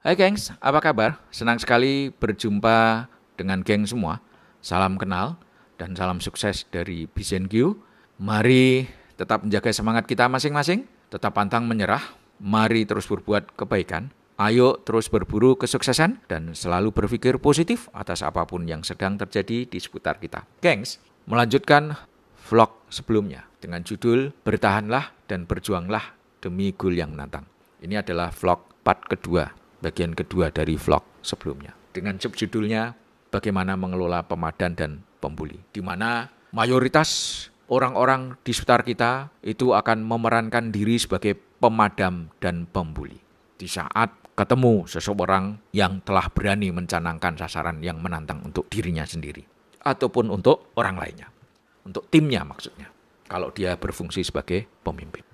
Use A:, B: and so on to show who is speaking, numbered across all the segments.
A: Hai gengs, apa kabar? Senang sekali berjumpa dengan geng semua. Salam kenal dan salam sukses dari BZNQ. Mari tetap menjaga semangat kita masing-masing, tetap pantang menyerah. Mari terus berbuat kebaikan. Ayo terus berburu kesuksesan dan selalu berpikir positif atas apapun yang sedang terjadi di seputar kita. Gengs, melanjutkan vlog sebelumnya dengan judul Bertahanlah dan Berjuanglah Demi Goal yang Menantang. Ini adalah vlog part kedua, bagian kedua dari vlog sebelumnya. Dengan subjudulnya Bagaimana Mengelola Pemadan dan Pembuli. Di mana mayoritas orang-orang di sekitar kita itu akan memerankan diri sebagai pemadam dan pembuli. Di saat ketemu seseorang yang telah berani mencanangkan sasaran yang menantang untuk dirinya sendiri. Ataupun untuk orang lainnya. Untuk timnya maksudnya. Kalau dia berfungsi sebagai pemimpin.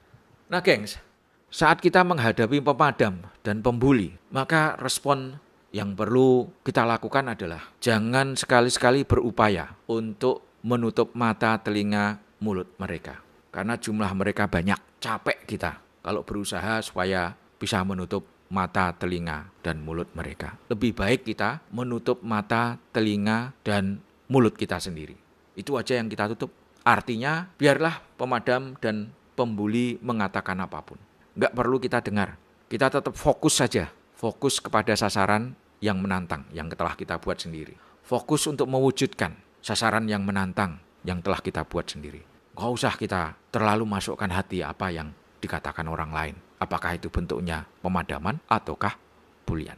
A: Nah gengs, saat kita menghadapi pemadam dan pembuli, maka respon yang perlu kita lakukan adalah jangan sekali-sekali berupaya untuk menutup mata, telinga, mulut mereka. Karena jumlah mereka banyak, capek kita kalau berusaha supaya bisa menutup mata, telinga, dan mulut mereka. Lebih baik kita menutup mata, telinga, dan mulut kita sendiri. Itu aja yang kita tutup. Artinya biarlah pemadam dan pembuli mengatakan apapun. Nggak perlu kita dengar. Kita tetap fokus saja. Fokus kepada sasaran yang menantang, yang telah kita buat sendiri. Fokus untuk mewujudkan sasaran yang menantang, yang telah kita buat sendiri. Nggak usah kita terlalu masukkan hati apa yang dikatakan orang lain. Apakah itu bentuknya pemadaman ataukah bulian.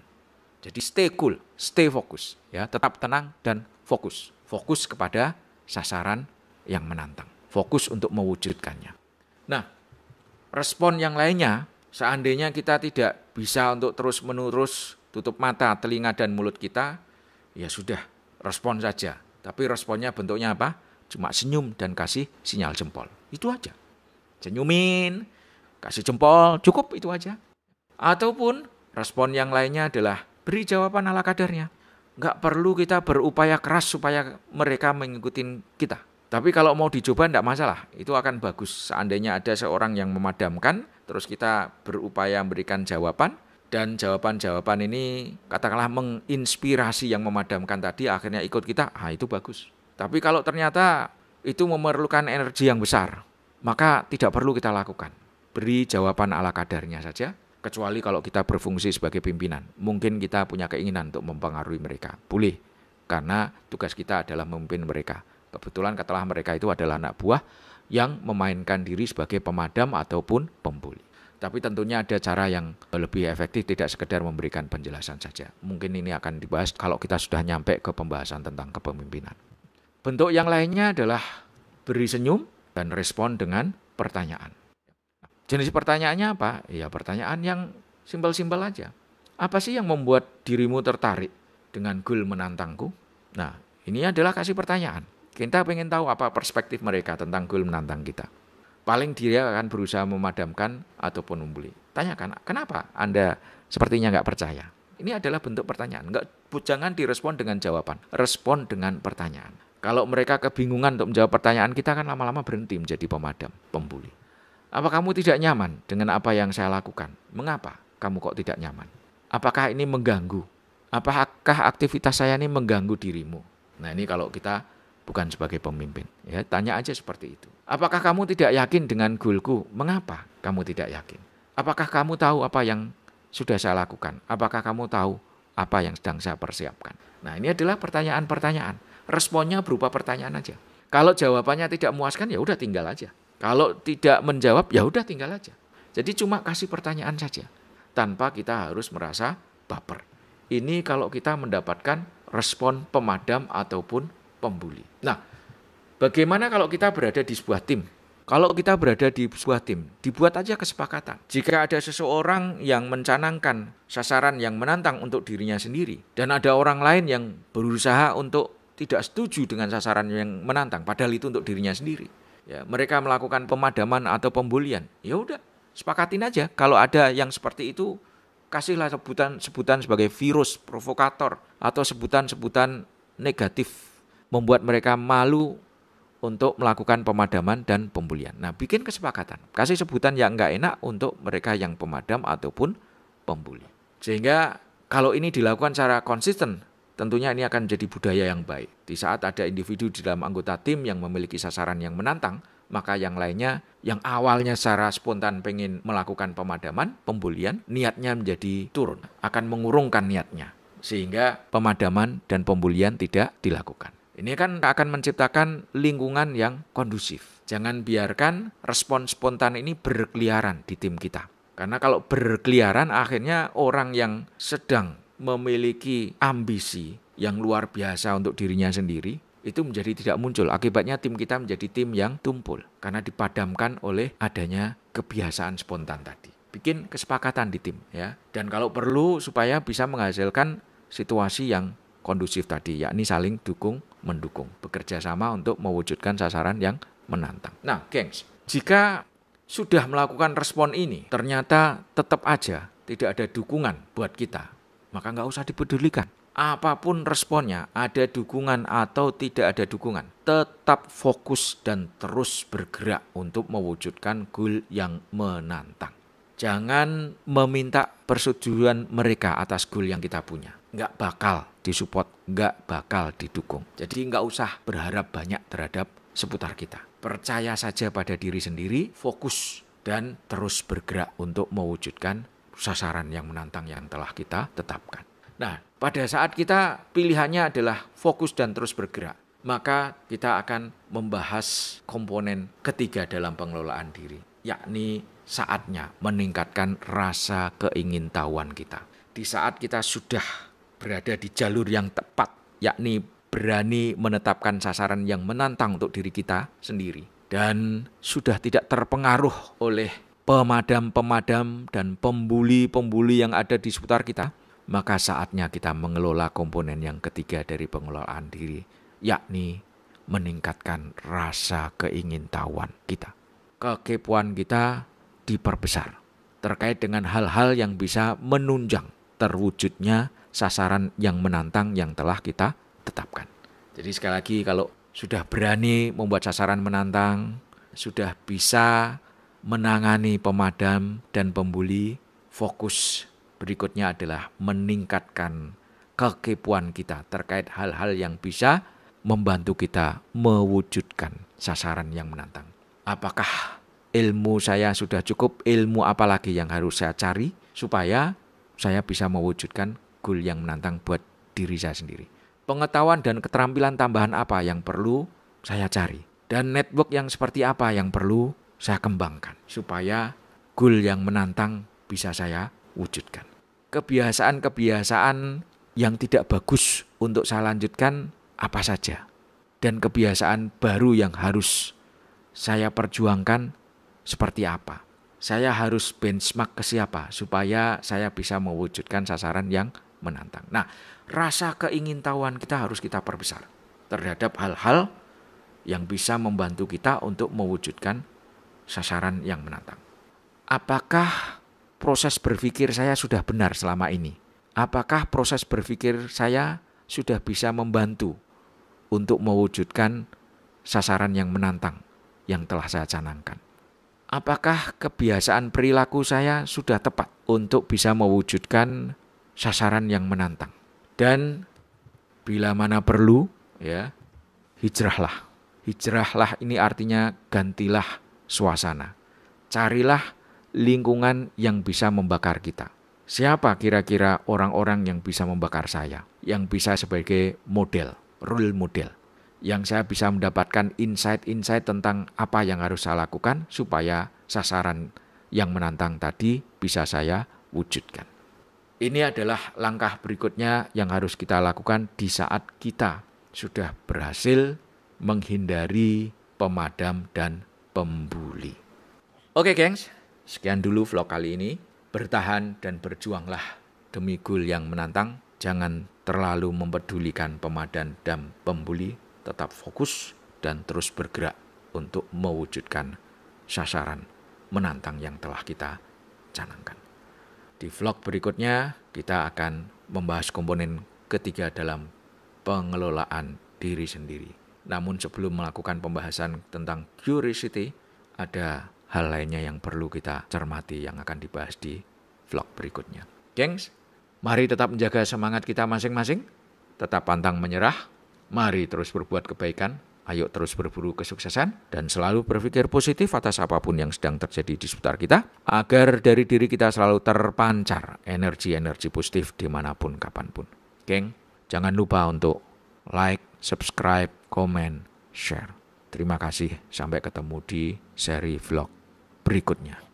A: Jadi stay cool, stay fokus. Ya, tetap tenang dan fokus. Fokus kepada sasaran yang menantang. Fokus untuk mewujudkannya. Nah, respon yang lainnya, seandainya kita tidak bisa untuk terus-menerus tutup mata, telinga, dan mulut kita, ya sudah, respon saja. Tapi responnya bentuknya apa? Cuma senyum dan kasih sinyal jempol. Itu aja. Senyumin, kasih jempol, cukup itu aja. Ataupun respon yang lainnya adalah beri jawaban ala kadarnya. Nggak perlu kita berupaya keras supaya mereka mengikuti kita. Tapi kalau mau dicoba enggak masalah, itu akan bagus. Seandainya ada seorang yang memadamkan, terus kita berupaya memberikan jawaban, dan jawaban-jawaban ini katakanlah menginspirasi yang memadamkan tadi, akhirnya ikut kita, itu bagus. Tapi kalau ternyata itu memerlukan energi yang besar, maka tidak perlu kita lakukan. Beri jawaban ala kadarnya saja, kecuali kalau kita berfungsi sebagai pimpinan. Mungkin kita punya keinginan untuk mempengaruhi mereka. Boleh, karena tugas kita adalah memimpin mereka. Kebetulan katakanlah mereka itu adalah anak buah yang memainkan diri sebagai pemadam ataupun pembuli. Tapi tentunya ada cara yang lebih efektif, tidak sekedar memberikan penjelasan saja. Mungkin ini akan dibahas kalau kita sudah nyampe ke pembahasan tentang kepemimpinan. Bentuk yang lainnya adalah beri senyum dan respon dengan pertanyaan. Jenis pertanyaannya apa? Ya pertanyaan yang simpel-simpel aja. Apa sih yang membuat dirimu tertarik dengan goal menantangku? Nah, ini adalah kasih pertanyaan. Kita pengen tahu apa perspektif mereka tentang goal menantang kita. Paling dia akan berusaha memadamkan ataupun membuli. Tanyakan, kenapa Anda sepertinya nggak percaya? Ini adalah bentuk pertanyaan. Jangan direspon dengan jawaban, respon dengan pertanyaan. Kalau mereka kebingungan untuk menjawab pertanyaan, kita kan lama-lama berhenti menjadi pemadam, pembuli. Apa kamu tidak nyaman dengan apa yang saya lakukan? Mengapa kamu kok tidak nyaman? Apakah ini mengganggu? Apakah aktivitas saya ini mengganggu dirimu? Nah ini kalau kita bukan sebagai pemimpin. Ya, tanya aja seperti itu. Apakah kamu tidak yakin dengan goalku? Mengapa kamu tidak yakin? Apakah kamu tahu apa yang sudah saya lakukan? Apakah kamu tahu apa yang sedang saya persiapkan? Nah, ini adalah pertanyaan-pertanyaan. Responnya berupa pertanyaan aja. Kalau jawabannya tidak memuaskan, ya udah tinggal aja. Kalau tidak menjawab, ya udah tinggal aja. Jadi cuma kasih pertanyaan saja. Tanpa kita harus merasa baper. Ini kalau kita mendapatkan respon pemadam ataupun pembuli. Nah, bagaimana kalau kita berada di sebuah tim? Kalau kita berada di sebuah tim, dibuat aja kesepakatan. Jika ada seseorang yang mencanangkan sasaran yang menantang untuk dirinya sendiri, dan ada orang lain yang berusaha untuk tidak setuju dengan sasaran yang menantang, padahal itu untuk dirinya sendiri. Ya, mereka melakukan pemadaman atau pembulian. Ya udah, sepakatin aja. Kalau ada yang seperti itu, kasihlah sebutan sebagai virus, provokator, atau sebutan-sebutan negatif membuat mereka malu untuk melakukan pemadaman dan pembulian. Nah, bikin kesepakatan. Kasih sebutan yang enggak enak untuk mereka yang pemadam ataupun pembuli. Sehingga Kalau ini dilakukan secara konsisten, tentunya ini akan menjadi budaya yang baik. Di saat ada individu di dalam anggota tim yang memiliki sasaran yang menantang, maka yang lainnya yang awalnya secara spontan pengen melakukan pemadaman, pembulian, niatnya menjadi turun, akan mengurungkan niatnya. Sehingga pemadaman dan pembulian tidak dilakukan. Ini kan akan menciptakan lingkungan yang kondusif. Jangan biarkan respon spontan ini berkeliaran di tim kita. Karena kalau berkeliaran akhirnya orang yang sedang memiliki ambisi yang luar biasa untuk dirinya sendiri, itu menjadi tidak muncul. Akibatnya tim kita menjadi tim yang tumpul. Karena dipadamkan oleh adanya kebiasaan spontan tadi. Bikin kesepakatan di tim, ya. Dan kalau perlu supaya bisa menghasilkan situasi yang kondusif tadi, yakni saling dukung-mendukung. Bekerja sama untuk mewujudkan sasaran yang menantang. Nah, gengs, jika sudah melakukan respon ini, ternyata tetap aja tidak ada dukungan buat kita, maka nggak usah dipedulikan. Apapun responnya, ada dukungan atau tidak ada dukungan, tetap fokus dan terus bergerak untuk mewujudkan goal yang menantang. Jangan meminta persetujuan mereka atas goal yang kita punya. Nggak bakal disupport, nggak bakal didukung. Jadi nggak usah berharap banyak terhadap seputar kita. Percaya saja pada diri sendiri, fokus, dan terus bergerak untuk mewujudkan sasaran yang menantang yang telah kita tetapkan. Nah, pada saat kita pilihannya adalah fokus dan terus bergerak, maka kita akan membahas komponen ketiga dalam pengelolaan diri, yakni saatnya meningkatkan rasa keingintahuan kita. Di saat kita sudah berada di jalur yang tepat, yakni berani menetapkan sasaran yang menantang untuk diri kita sendiri, dan sudah tidak terpengaruh oleh pemadam-pemadam dan pembuli-pembuli yang ada di seputar kita, maka saatnya kita mengelola komponen yang ketiga dari pengelolaan diri, yakni meningkatkan rasa keingintahuan kita. Kekepuan kita diperbesar terkait dengan hal-hal yang bisa menunjang terwujudnya sasaran yang menantang yang telah kita tetapkan. Jadi sekali lagi, kalau sudah berani membuat sasaran menantang, sudah bisa menangani pemadam dan pembuli, fokus berikutnya adalah meningkatkan kekepuan kita terkait hal-hal yang bisa membantu kita mewujudkan sasaran yang menantang. Apakah ilmu saya sudah cukup? Ilmu apa lagi yang harus saya cari supaya saya bisa mewujudkan goal yang menantang buat diri saya sendiri? Pengetahuan dan keterampilan tambahan apa yang perlu saya cari? Dan network yang seperti apa yang perlu saya kembangkan supaya goal yang menantang bisa saya wujudkan. Kebiasaan-kebiasaan yang tidak bagus untuk saya lanjutkan apa saja? Dan kebiasaan baru yang harus saya perjuangkan seperti apa? Saya harus benchmark ke siapa supaya saya bisa mewujudkan sasaran yang menantang. Nah, rasa keingintahuan kita harus kita perbesar terhadap hal-hal yang bisa membantu kita untuk mewujudkan sasaran yang menantang. Apakah proses berpikir saya sudah benar selama ini? Apakah proses berpikir saya sudah bisa membantu untuk mewujudkan sasaran yang menantang yang telah saya canangkan? Apakah kebiasaan perilaku saya sudah tepat untuk bisa mewujudkan sasaran yang menantang? Dan bila mana perlu, ya, hijrahlah. Hijrahlah ini artinya gantilah suasana. Carilah lingkungan yang bisa membakar kita. Siapa kira-kira orang-orang yang bisa membakar saya? Yang bisa sebagai model, role model. Yang saya bisa mendapatkan insight-insight tentang apa yang harus saya lakukan supaya sasaran yang menantang tadi bisa saya wujudkan. Ini adalah langkah berikutnya yang harus kita lakukan di saat kita sudah berhasil menghindari pemadam dan pembuli. Oke, gengs, sekian dulu vlog kali ini. Bertahan dan berjuanglah demi goal yang menantang. Jangan terlalu mempedulikan pemadam dan pembuli. Tetap fokus dan terus bergerak untuk mewujudkan sasaran menantang yang telah kita canangkan. Di vlog berikutnya kita akan membahas komponen ketiga dalam pengelolaan diri sendiri. Namun sebelum melakukan pembahasan tentang curiosity, ada hal lainnya yang perlu kita cermati yang akan dibahas di vlog berikutnya. Gengs, Mari tetap menjaga semangat kita masing-masing, tetap pantang menyerah, mari terus berbuat kebaikan, ayo terus berburu kesuksesan, dan selalu berpikir positif atas apapun yang sedang terjadi di sekitar kita, agar dari diri kita selalu terpancar energi-energi positif dimanapun, kapanpun. Geng, jangan lupa untuk like, subscribe, komen, share. Terima kasih, sampai ketemu di seri vlog berikutnya.